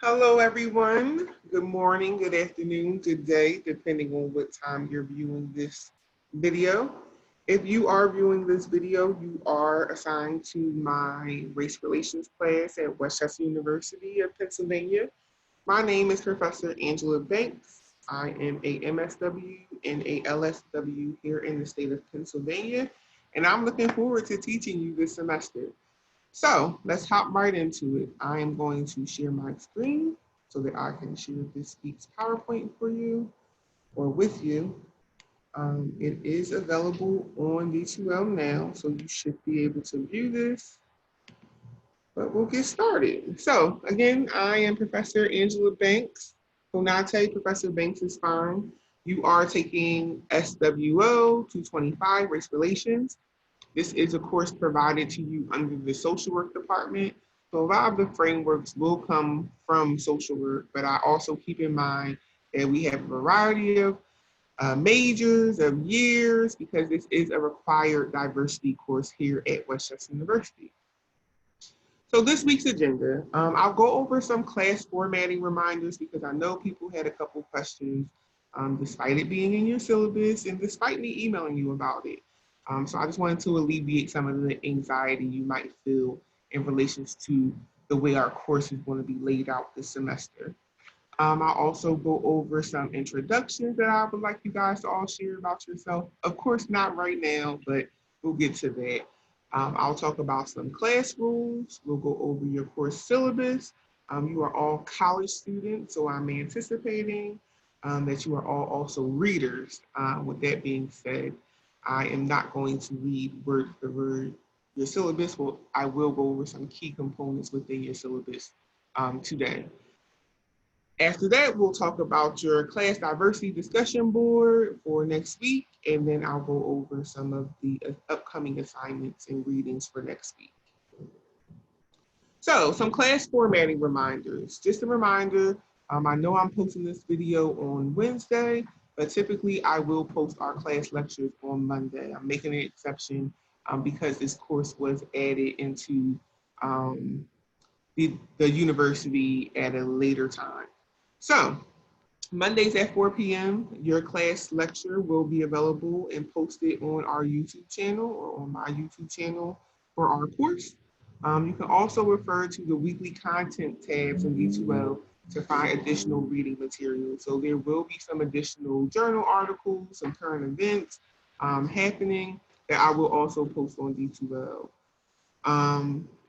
Hello, everyone. Good morning, good afternoon, good day, depending on what time you're viewing this video. If you are viewing this video, you are assigned to my race relations class at Westchester University of Pennsylvania. My name is Professor Angela Banks. I am a MSW and a LSW here in the state of Pennsylvania, and I'm looking forward to teaching you this semester. So let's hop right into it. I am going to share my screen so that I can share this week's PowerPoint for you or with you. It is available on D2L now, so you should be able to view this, but we'll get started. So again, I am Professor Angela Banks. Konate, Professor Banks is fine. You are taking SWO 225, Race Relations. This is a course provided to you under the social work department. So a lot of the frameworks will come from social work, but I also keep in mind that we have a variety of majors, of years, because this is a required diversity course here at Westchester University. So this week's agenda, I'll go over some class formatting reminders because I know people had a couple questions despite it being in your syllabus and despite me emailing you about it. So I just wanted to alleviate some of the anxiety you might feel in relation to the way our course is going to be laid out this semester. I'll also go over some introductions that I would like you guys to all share about yourself. Of course, not right now, but we'll get to that. I'll talk about some class rules. We'll go over your course syllabus. You are all college students, so I'm anticipating that you are all also readers. With that being said, I am not going to read word for word your syllabus. Well, I will go over some key components within your syllabus today. After that, we'll talk about your class diversity discussion board for next week, and then I'll go over some of the upcoming assignments and readings for next week. So some class formatting reminders. Just a reminder, I know I'm posting this video on Wednesday, but typically I will post our class lectures on Monday. I'm making an exception because this course was added into the university at a later time. So Mondays at 4 p.m., your class lecture will be available and posted on our YouTube channel or on my YouTube channel for our course. You can also refer to the weekly content tabs in D2L to find additional reading materials. So there will be some additional journal articles, some current events happening that I will also post on D2L.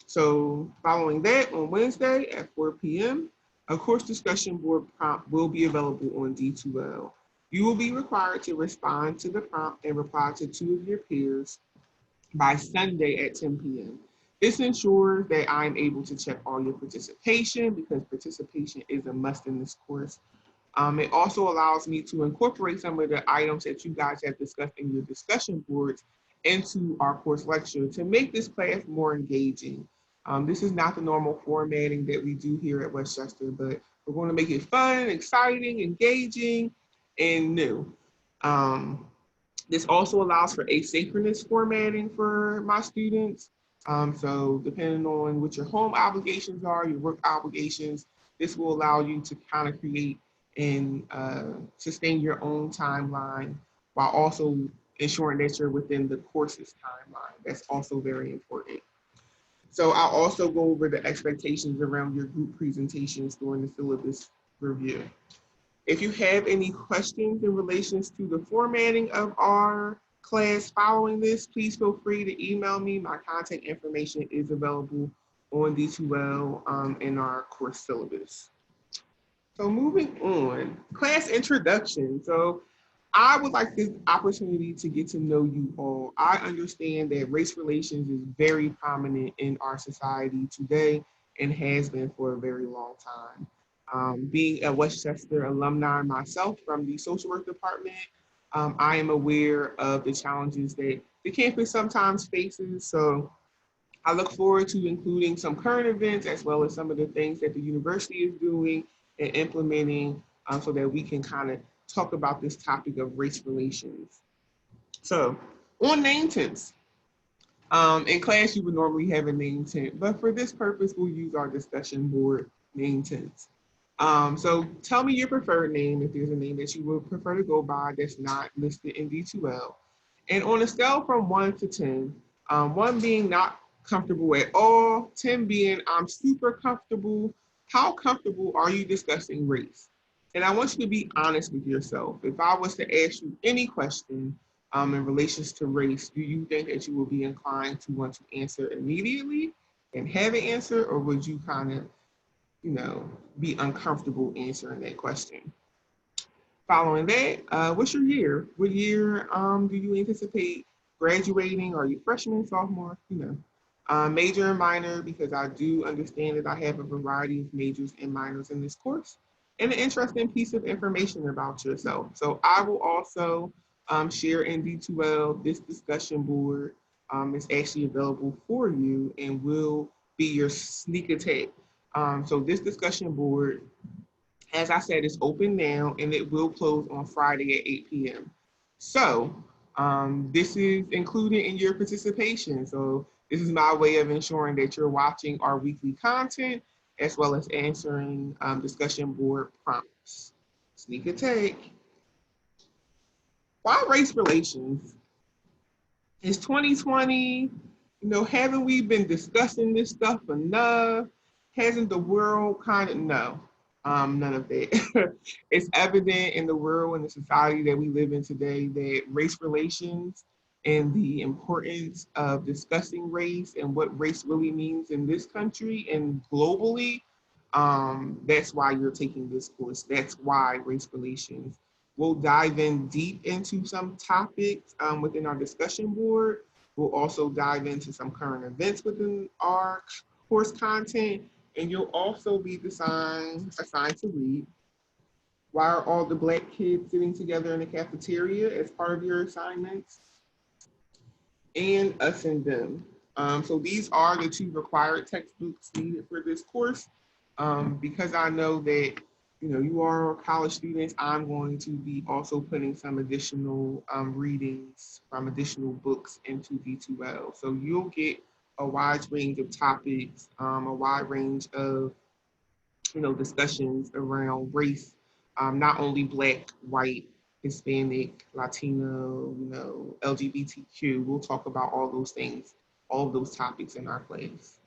So following that, on Wednesday at 4 p.m., a course discussion board prompt will be available on D2L. You will be required to respond to the prompt and reply to 2 of your peers by Sunday at 10 p.m. This ensures that I'm able to check all your participation because participation is a must in this course. It also allows me to incorporate some of the items that you guys have discussed in your discussion boards into our course lecture to make this class more engaging. This is not the normal formatting that we do here at Westchester, but we're going to make it fun, exciting, engaging, and new. This also allows for asynchronous formatting for my students. So depending on what your home obligations are, your work obligations, this will allow you to kind of create and sustain your own timeline while also ensuring that you're within the course's timeline. That's also very important. So I'll also go over the expectations around your group presentations during the syllabus review. If you have any questions in relation to the formatting of our class following this, please feel free to email me. My contact information is available on D2L in our course syllabus. So moving on, class introduction. So I would like this opportunity to get to know you all. I understand that race relations is very prominent in our society today and has been for a very long time. Being a Westchester alumni myself from the social work department, I am aware of the challenges that the campus sometimes faces. So I look forward to including some current events as well as some of the things that the university is doing and implementing so that we can kind of talk about this topic of race relations. So on name tents, in class you would normally have a name tent, but for this purpose we'll use our discussion board name tents. So tell me your preferred name if there's a name that you would prefer to go by that's not listed in D2L. And on a scale from 1 to 10, 1 being not comfortable at all, 10 being I'm super comfortable, how comfortable are you discussing race? And I want you to be honest with yourself. If I was to ask you any question in relations to race, do you think that you will be inclined to want to answer immediately and have an answer, or would you kind of be uncomfortable answering that question? Following that, what's your year? What year do you anticipate graduating? Are you freshman, sophomore? Major and minor, because I do understand that I have a variety of majors and minors in this course, and an interesting piece of information about yourself. So I will also share in D2L this discussion board. Is actually available for you and will be your sneak attack. So this discussion board, as I said, is open now and it will close on Friday at 8 p.m. So this is included in your participation. So this is my way of ensuring that you're watching our weekly content as well as answering discussion board prompts. Sneak attack. Why race relations? It's 2020. Haven't we been discussing this stuff enough? Hasn't the world kind of, no, none of that. It's evident in the world and the society that we live in today that race relations and the importance of discussing race and what race really means in this country and globally. That's why you're taking this course. That's why race relations. We'll dive in deep into some topics within our discussion board. We'll also dive into some current events within our course content, and you'll also be assigned to read. Why are all the Black kids sitting together in the cafeteria as part of your assignments? And Us and Them. So these are the 2 required textbooks needed for this course. Because I know that you are college students, I'm going to be also putting some additional readings from additional books into D2L. So you'll get a wide range of topics, a wide range of discussions around race, not only Black, white, Hispanic, Latino, LGBTQ. We'll talk about all those things, all of those topics in our class.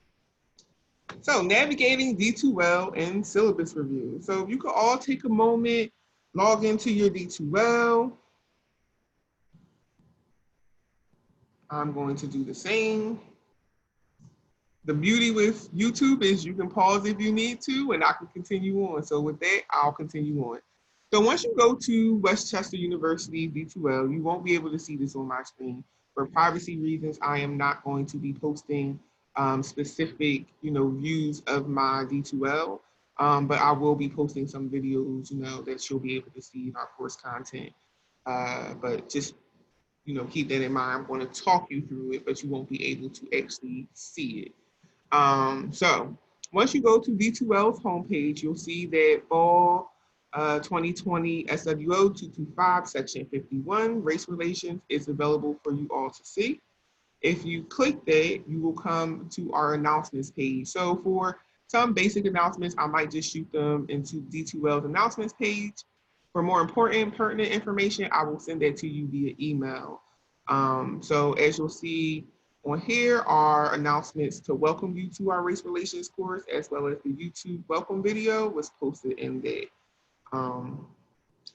So navigating D2L and syllabus review. So if you could all take a moment, log into your D2L. I'm going to do the same. The beauty with YouTube is you can pause if you need to, and I can continue on. So with that, I'll continue on. So once you go to Westchester University D2L, you won't be able to see this on my screen. For privacy reasons, I am not going to be posting specific, views of my D2L, but I will be posting some videos, that you'll be able to see in our course content. But just, keep that in mind. I'm going to talk you through it, but you won't be able to actually see it. So once you go to D2L's homepage, you'll see that fall 2020 SWO 225 section 51 race relations is available for you all to see. If you click that, you will come to our announcements page. So for some basic announcements, I might just shoot them into D2L's announcements page. For more important, pertinent information, I will send that to you via email. So as you'll see on here are announcements to welcome you to our race relations course, as well as the YouTube welcome video was posted in there.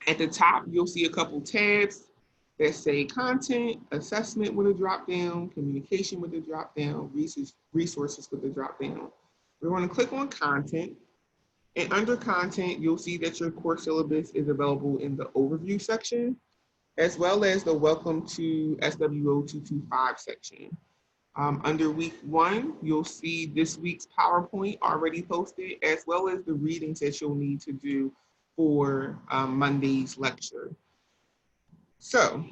At the top, you'll see a couple tabs that say content, assessment with a drop down, communication with a drop down, resources with a drop down. We're going to click on content, and under content, you'll see that your course syllabus is available in the overview section, as well as the welcome to SWO 225 section. Under week 1, you'll see this week's PowerPoint already posted, as well as the readings that you'll need to do for Monday's lecture. So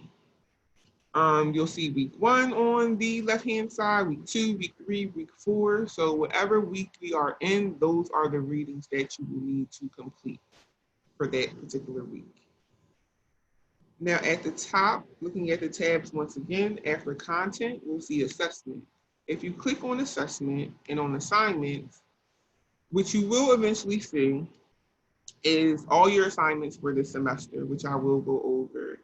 you'll see week 1 on the left-hand side, week 2, week 3, week 4. So whatever week we are in, those are the readings that you will need to complete for that particular week. Now at the top, looking at the tabs once again, after content, we'll see assessment. If you click on assessment and on assignments, which you will eventually see, is all your assignments for this semester, which I will go over.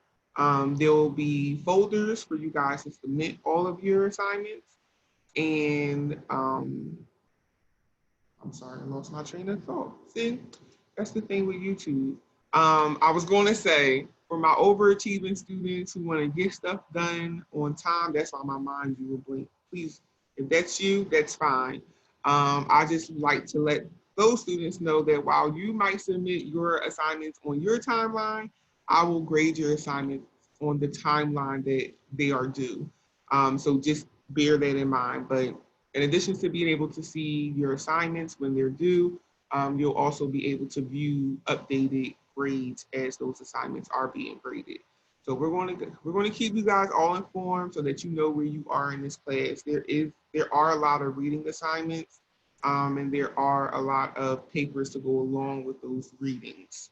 There will be folders for you guys to submit all of your assignments. And I'm sorry, I lost my train of thought. See, that's the thing with YouTube. I was going to say, for my overachieving students who want to get stuff done on time, that's why my mind drew a blank. Please, if that's you, that's fine. I just like to let those students know that while you might submit your assignments on your timeline, I will grade your assignments on the timeline that they are due. So just bear that in mind. But in addition to being able to see your assignments when they're due, you'll also be able to view updated grades as those assignments are being graded. So we're going to keep you guys all informed so that you know where you are in this class. There are a lot of reading assignments, and there are a lot of papers to go along with those readings.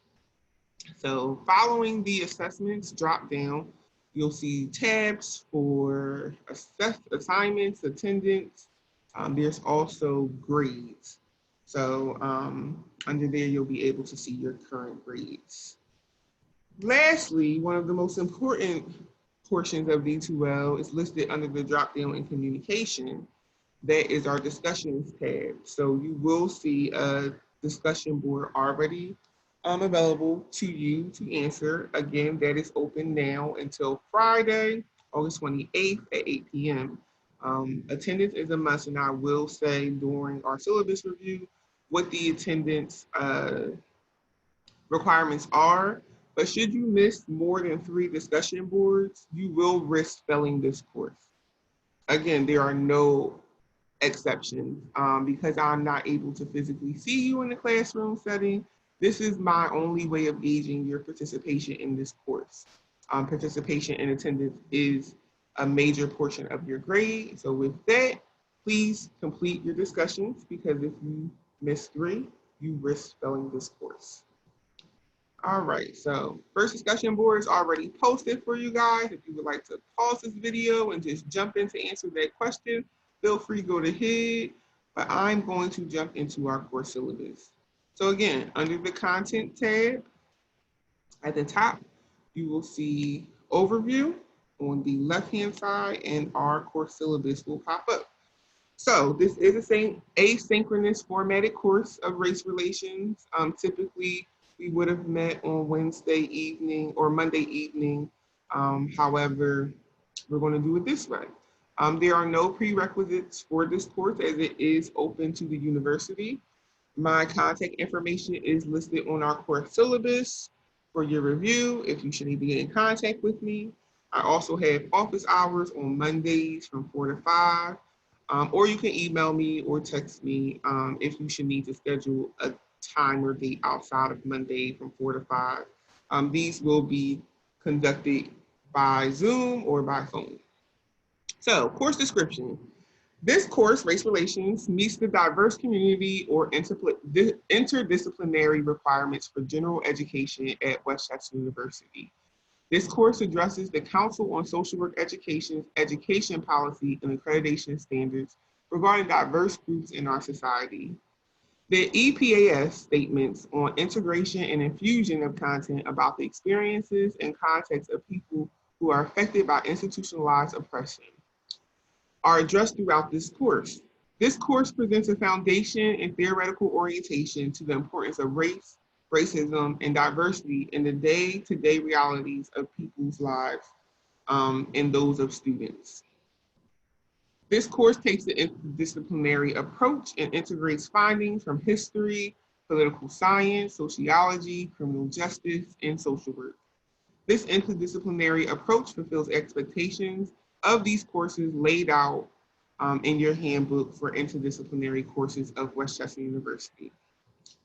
So following the assessments drop down, you'll see tabs for assignments, attendance. There's also grades. So under there, you'll be able to see your current grades. Lastly, one of the most important portions of D2L is listed under the drop down in communication. That is our discussions tab. So you will see a discussion board already available to you to answer. Again, that is open now until Friday, August 28th at 8 p.m. Attendance is a must, and I will say during our syllabus review what the attendance requirements are. But should you miss more than 3 discussion boards, you will risk failing this course. Again, there are no exceptions. Because I'm not able to physically see you in the classroom setting, this is my only way of gauging your participation in this course. Participation in attendance is a major portion of your grade. So with that, please complete your discussions, because if you miss 3, you risk failing this course. All right, so first discussion board is already posted for you guys. If you would like to pause this video and just jump in to answer that question, feel free to go ahead, but I'm going to jump into our course syllabus. So again, under the content tab at the top, you will see overview on the left-hand side, and our course syllabus will pop up. So this is the same asynchronous formatted course of race relations. Typically, we would have met on Wednesday evening or Monday evening. However, we're going to do it this way. There are no prerequisites for this course, as it is open to the university. My contact information is listed on our course syllabus for your review if you should need to get in contact with me. I also have office hours on Mondays from 4 to 5. Or you can email me or text me if you should need to schedule a time or date outside of Monday from 4 to 5. These will be conducted by Zoom or by phone. So, course description. This course, Race Relations, meets the diverse community or interdisciplinary requirements for general education at Westchester University. This course addresses the Council on Social Work Education's education policy and accreditation standards regarding diverse groups in our society. The EPAS statements on integration and infusion of content about the experiences and context of people who are affected by institutionalized oppression are addressed throughout this course. This course presents a foundation and theoretical orientation to the importance of race, racism, and diversity in the day-to-day realities of people's lives and those of students. This course takes an interdisciplinary approach and integrates findings from history, political science, sociology, criminal justice, and social work. This interdisciplinary approach fulfills expectations of these courses laid out in your handbook for interdisciplinary courses of Westchester University.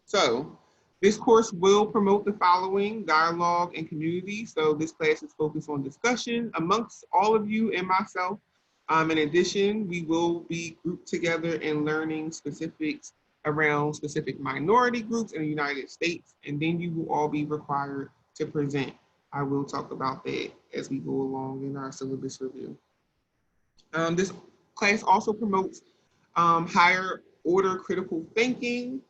So this course will promote the following: dialogue and community. So this class is focused on discussion amongst all of you and myself. In addition, we will be grouped together in learning specifics around specific minority groups in the United States, and then you will all be required to present. I will talk about that as we go along in our syllabus review. This class also promotes higher order critical thinking,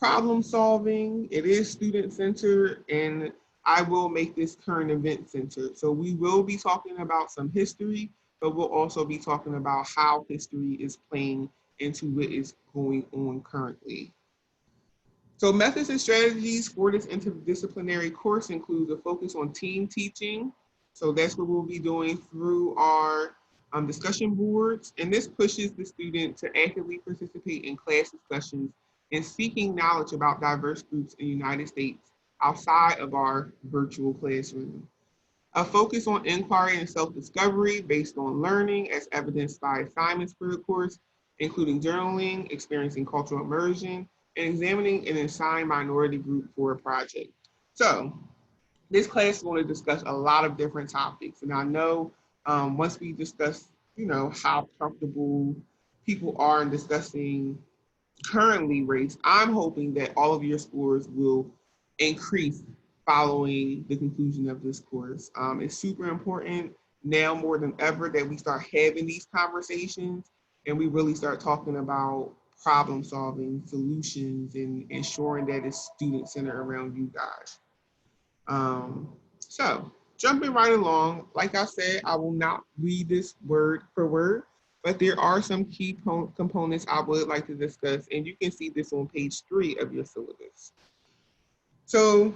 problem solving. It is student centered, and I will make this current event centered. So we will be talking about some history, but we'll also be talking about how history is playing into what is going on currently. So methods and strategies for this interdisciplinary course includes a focus on team teaching. So that's what we'll be doing through our discussion boards. And this pushes the student to actively participate in class discussions and seeking knowledge about diverse groups in the United States outside of our virtual classroom. A focus on inquiry and self-discovery based on learning as evidenced by assignments for the course, including journaling, experiencing cultural immersion, and examining an assigned minority group for a project. So this class is going to discuss a lot of different topics. And I know once we discuss, how comfortable people are in discussing currently race, I'm hoping that all of your scores will increase following the conclusion of this course. It's super important now more than ever that we start having these conversations and we really start talking about problem solving solutions and ensuring that it's student centered around you guys. So jumping right along, like I said, I will not read this word for word, but there are some key components I would like to discuss, and you can see this on page 3 of your syllabus. So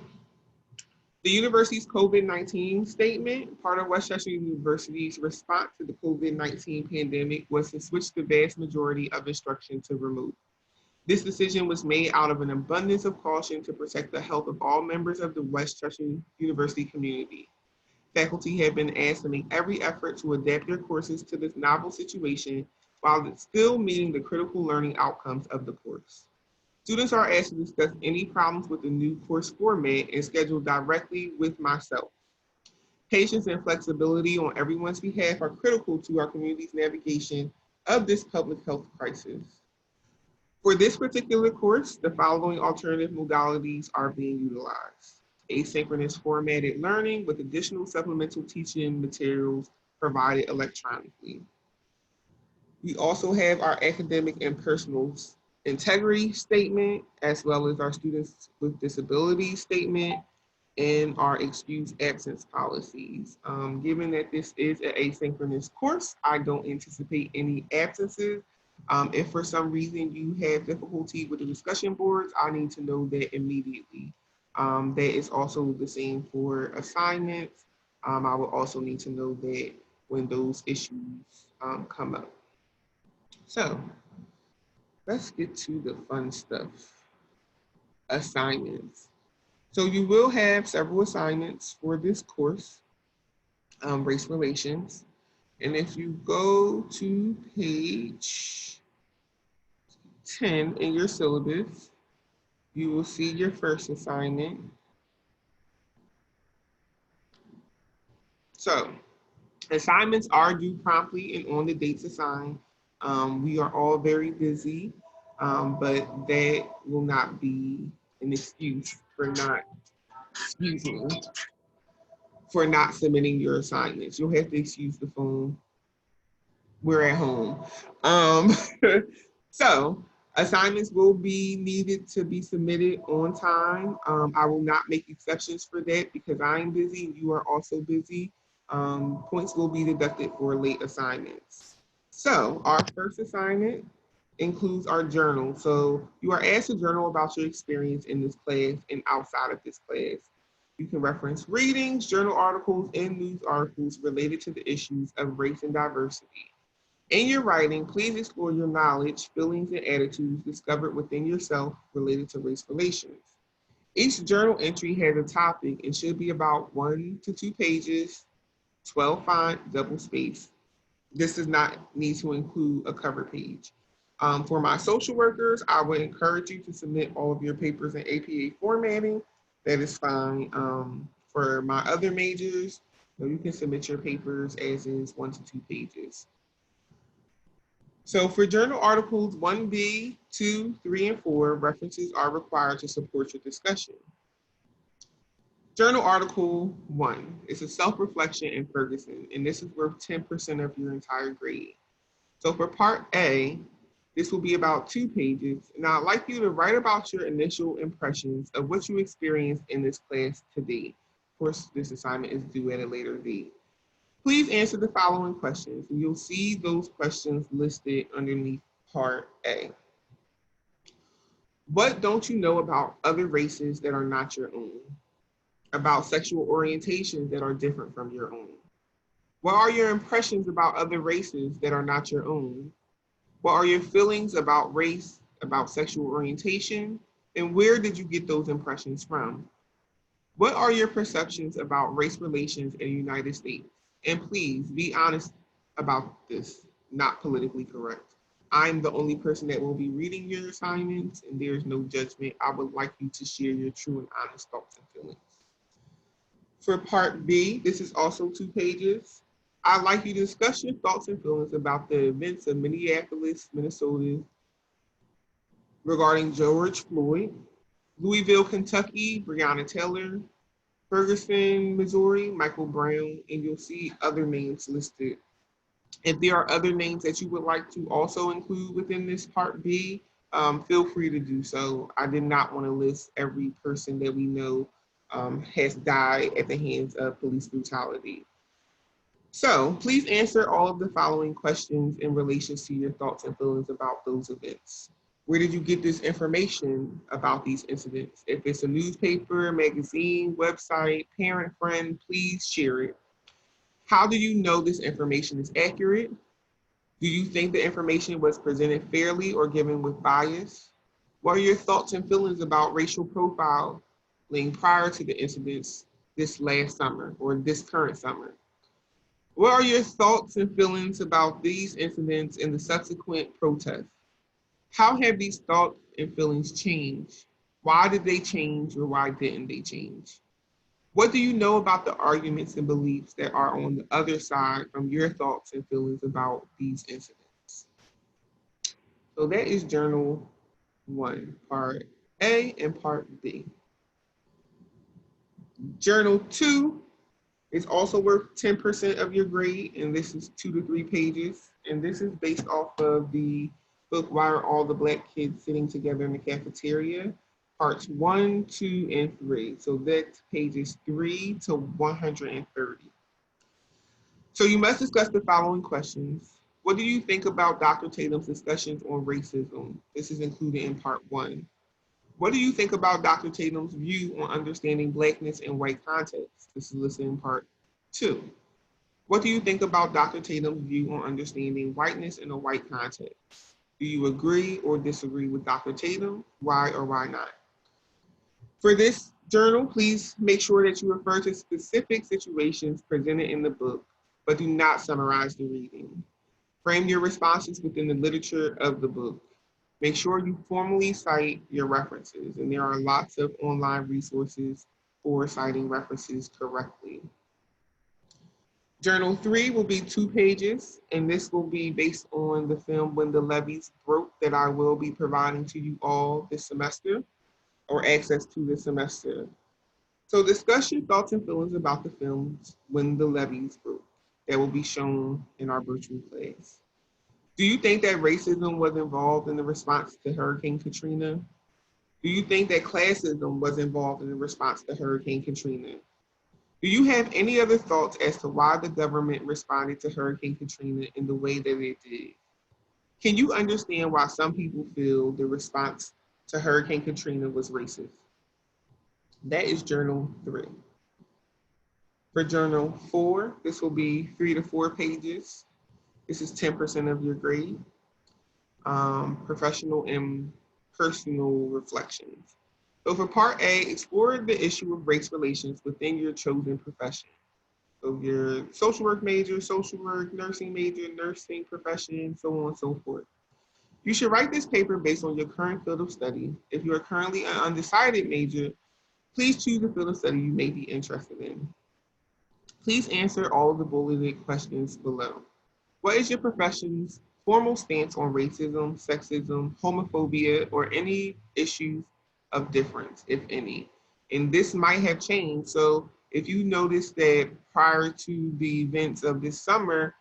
the university's COVID-19 statement, part of Westchester University's response to the COVID-19 pandemic was to switch the vast majority of instruction to remote. This decision was made out of an abundance of caution to protect the health of all members of the Westchester University community. Faculty have been asked to make every effort to adapt their courses to this novel situation while still meeting the critical learning outcomes of the course. Students are asked to discuss any problems with the new course format and schedule directly with myself. Patience and flexibility on everyone's behalf are critical to our community's navigation of this public health crisis. For this particular course, the following alternative modalities are being utilized. Asynchronous formatted learning with additional supplemental teaching materials provided electronically. We also have our academic and personal integrity statement, as well as our students with disabilities statement and our excused absence policies. Given that this is an asynchronous course, I don't anticipate any absences. If for some reason you have difficulty with the discussion boards, I need to know that immediately. That is also the same for assignments. I will also need to know that when those issues come up. So let's get to the fun stuff. Assignments. So you will have several assignments for this course, race relations. And if you go to page 10 in your syllabus, you will see your first assignment. So assignments are due promptly and on the dates assigned. We are all very busy, but that will not be an excuse for not submitting your assignments. You'll have to excuse the phone. We're at home. Um, so assignments will be needed to be submitted on time. I will not make exceptions for that because I'm busy and you are also busy. Points will be deducted for late assignments. So our first assignment includes our journal. So you are asked to journal about your experience in this class and outside of this class. You can reference readings, journal articles, and news articles related to the issues of race and diversity. In your writing, please explore your knowledge, feelings, and attitudes discovered within yourself related to race relations. Each journal entry has a topic and should be about 1 to 2 pages, 12 font, double space. This does not need to include a cover page. For my social workers, I would encourage you to submit all of your papers in APA formatting. That is fine. For my other majors, you can submit your papers as is 1 to 2 pages. So for journal articles 1B, 2, 3, and 4, references are required to support your discussion. Journal article 1 is a self-reflection in Ferguson, and this is worth 10% of your entire grade. So for part A, This will be about 2 pages, and I'd like you to write about your initial impressions of what you experienced in this class today. Of course, this assignment is due at a later date. Please answer the following questions, and you'll see those questions listed underneath Part A. What don't you know about other races that are not your own? About sexual orientations that are different from your own? What are your impressions about other races that are not your own? What are your feelings about race, about sexual orientation, and where did you get those impressions from? What are your perceptions about race relations in the United States? And please be honest about this, not politically correct. I'm the only person that will be reading your assignments, and there's no judgment. I would like you to share your true and honest thoughts and feelings. For Part B, this is also 2 pages. I'd like you to discuss your thoughts and feelings about the events of Minneapolis, Minnesota, regarding George Floyd, Louisville, Kentucky, Breonna Taylor, Ferguson, Missouri, Michael Brown, and you'll see other names listed. If there are other names that you would like to also include within this Part B, feel free to do so. I did not want to list every person that we know has died at the hands of police brutality. So please answer all of the following questions in relation to your thoughts and feelings about those events. Where did you get this information about these incidents? If it's a newspaper, magazine, website, parent, friend, please share it. How do you know this information is accurate? Do you think the information was presented fairly or given with bias? What are your thoughts and feelings about racial profiling prior to the incidents this last summer or this current summer? What are your thoughts and feelings about these incidents and the subsequent protests? How have these thoughts and feelings changed? Why did they change or why didn't they change? What do you know about the arguments and beliefs that are on the other side from your thoughts and feelings about these incidents? So that is Journal 1, Part A and Part B. Journal 2 is also worth 10% of your grade, and this is 2 to 3 pages. And this is based off of the book, Why Are All the Black Kids Sitting Together in the Cafeteria? Parts 1, 2, and 3. So that's pages 3 to 130. So you must discuss the following questions. What do you think about Dr. Tatum's discussions on racism? This is included in Part 1. What do you think about Dr. Tatum's view on understanding Blackness in white context? This is listed in Part 2. What do you think about Dr. Tatum's view on understanding whiteness in a white context? Do you agree or disagree with Dr. Tatum? Why or why not? For this journal, please make sure that you refer to specific situations presented in the book, but do not summarize the reading. Frame your responses within the literature of the book. Make sure you formally cite your references, and there are lots of online resources for citing references correctly. Journal 3 will be 2 pages, and this will be based on the film When the Levees Broke that I will be providing to you all this semester, or access to this semester. So discuss your thoughts and feelings about the films When the Levees Broke that will be shown in our virtual class. Do you think that racism was involved in the response to Hurricane Katrina? Do you think that classism was involved in the response to Hurricane Katrina? Do you have any other thoughts as to why the government responded to Hurricane Katrina in the way that it did? Can you understand why some people feel the response to Hurricane Katrina was racist? That is Journal 3. For Journal 4, this will be 3 to 4 pages. This is 10% of your grade. Professional and personal reflections. So for Part A, explore the issue of race relations within your chosen profession. So your social work major, social work, nursing major, nursing profession, so on and so forth. You should write this paper based on your current field of study. If you are currently an undecided major, please choose the field of study you may be interested in. Please answer all of the bulleted questions below. What is your profession's formal stance on racism, sexism, homophobia, or any issues of difference, if any? And this might have changed. So if you notice that prior to the events of this summer,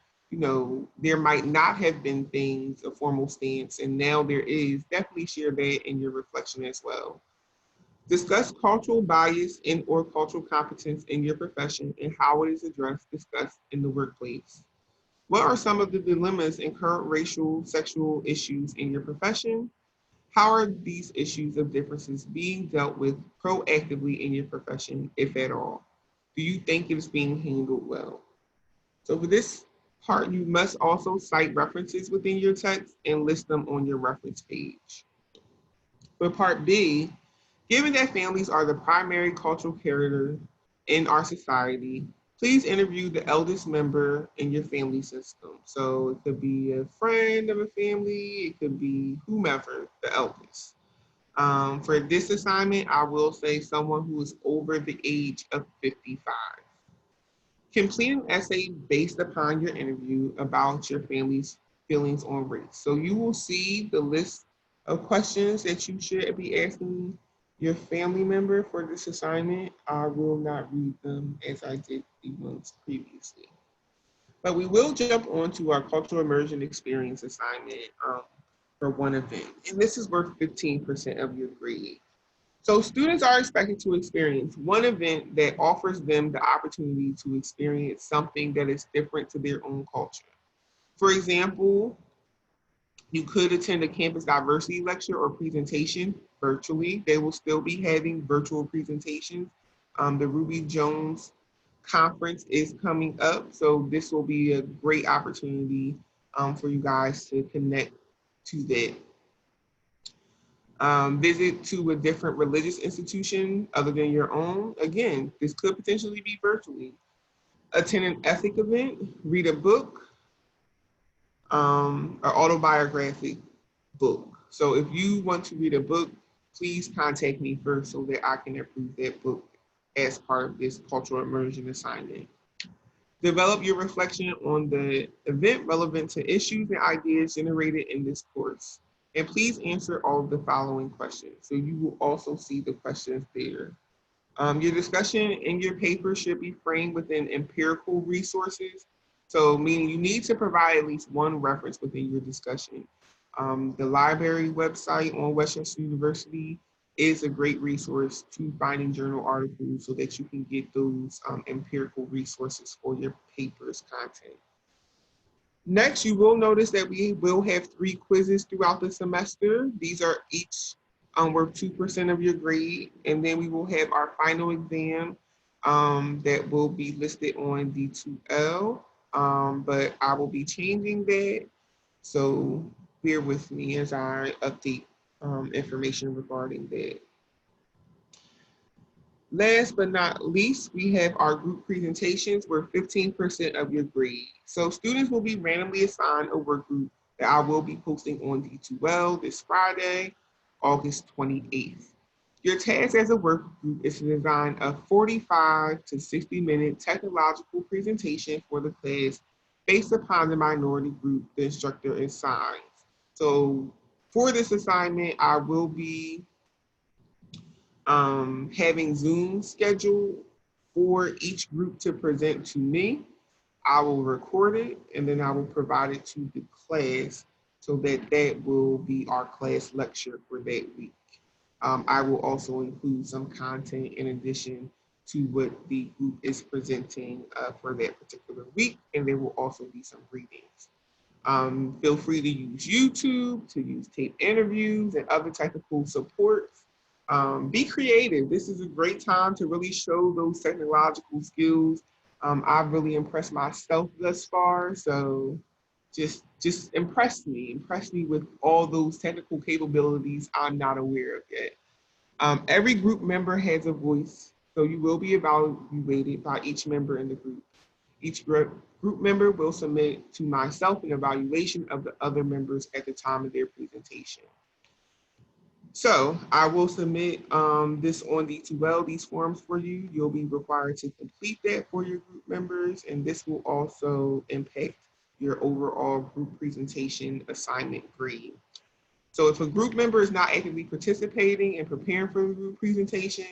there might not have been things, a formal stance, and now there is. Definitely share that in your reflection as well. Discuss cultural bias and or cultural competence in your profession and how it is addressed, discussed in the workplace. What are some of the dilemmas and current racial, sexual issues in your profession? How are these issues of differences being dealt with proactively in your profession, if at all? Do you think it is being handled well? So for this part, you must also cite references within your text and list them on your reference page. For part B, given that families are the primary cultural character in our society, please interview the eldest member in your family system. So it could be a friend of a family, it could be whomever, the eldest. For this assignment, I will say someone who is over the age of 55. Complete an essay based upon your interview about your family's feelings on race. So you will see the list of questions that you should be asking your family member for this assignment. I will not read them as I did the ones previously. But we will jump on to our cultural immersion experience assignment for one event. And this is worth 15% of your grade. So students are expected to experience one event that offers them the opportunity to experience something that is different to their own culture. For example, you could attend a campus diversity lecture or presentation virtually. They will still be having virtual presentations. The Ruby Jones conference is coming up, so this will be a great opportunity for you guys to connect to that. Visit to a different religious institution other than your own. Again, this could potentially be virtually. Attend an ethic event, read a book, an autobiographic book. So if you want to read a book, please contact me first so that I can approve that book as part of this cultural immersion assignment. Develop your reflection on the event relevant to issues and ideas generated in this course. And please answer all of the following questions. So you will also see the questions there. Your discussion in your paper should be framed within empirical resources. So meaning you need to provide at least one reference within your discussion. The library website on Westchester University is a great resource to finding journal articles so that you can get those empirical resources for your paper's content. Next, you will notice that we will have 3 quizzes throughout the semester. These are each worth 2% of your grade, and then we will have our final exam that will be listed on D2L, but I will be changing that, so bear with me as I update information regarding that. Last but not least, we have our group presentations where 15% of your grade. So students will be randomly assigned a work group that I will be posting on D2L this Friday, August 28th. Your task as a work group is to design a 45 to 60-minute technological presentation for the class based upon the minority group the instructor assigns. So for this assignment, I will be having Zoom scheduled for each group to present to me. I will record it and then I will provide it to the class so that that will be our class lecture for that week. I will also include some content in addition to what the group is presenting for that particular week, and there will also be some readings. Feel free to use YouTube, to use tape interviews and other technical supports. Be creative. This is a great time to really show those technological skills. I've really impressed myself thus far, so just impress me with all those technical capabilities I'm not aware of yet. Every group member has a voice, so you will be evaluated by each member in the group. Each group member will submit to myself an evaluation of the other members at the time of their presentation. So I will submit this on D2L, these forms for you. You'll be required to complete that for your group members, and this will also impact your overall group presentation assignment grade. So if a group member is not actively participating and preparing for the group presentation,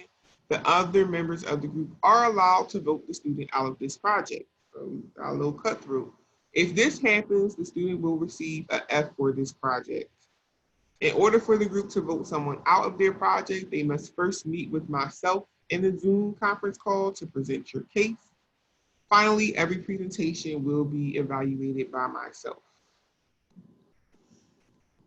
the other members of the group are allowed to vote the student out of this project. So a little cutthroat. If this happens, the student will receive an F for this project. In order for the group to vote someone out of their project, they must first meet with myself in the Zoom conference call to present your case. Finally, every presentation will be evaluated by myself.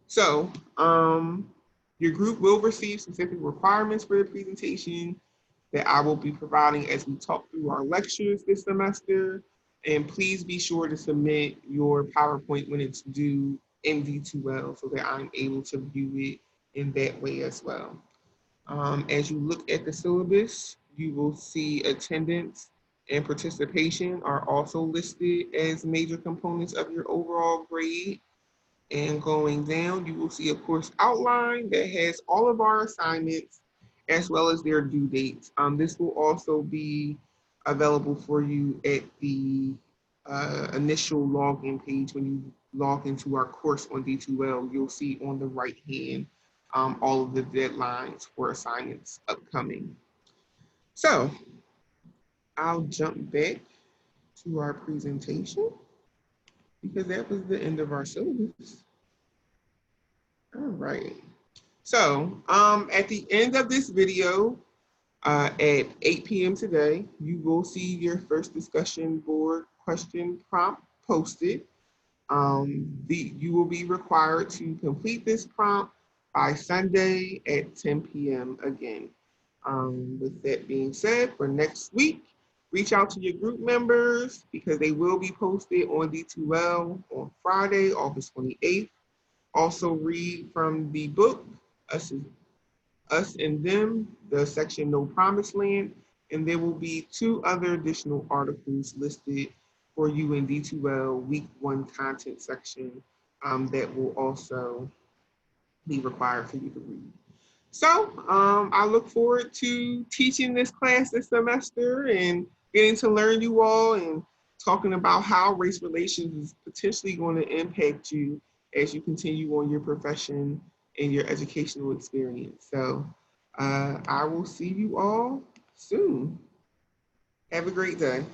So, your group will receive specific requirements for the presentation that I will be providing as we talk through our lectures this semester. And please be sure to submit your PowerPoint when it's due in D2L so that I'm able to view it in that way as well. As you look at the syllabus, you will see attendance and participation are also listed as major components of your overall grade. And going down, you will see a course outline that has all of our assignments as well as their due dates. This will also be available for you at the initial login page. When you log into our course on D2L, you'll see on the right hand all of the deadlines for assignments upcoming. So I'll jump back to our presentation because that was the end of our syllabus. All right. So at the end of this video, at 8 p.m. today, you will see your first discussion board question prompt posted. You will be required to complete this prompt by Sunday at 10 p.m. again. With that being said, for next week, reach out to your group members because they will be posted on D2L on Friday, August 28th. Also read from the book, Us and Them, the section No Promised Land, and there will be 2 other additional articles listed for you in D2L Week 1 content section that will also be required for you to read. So I look forward to teaching this class this semester and getting to learn you all and talking about how race relations is potentially going to impact you as you continue on your profession and your educational experience. So I will see you all soon. Have a great day.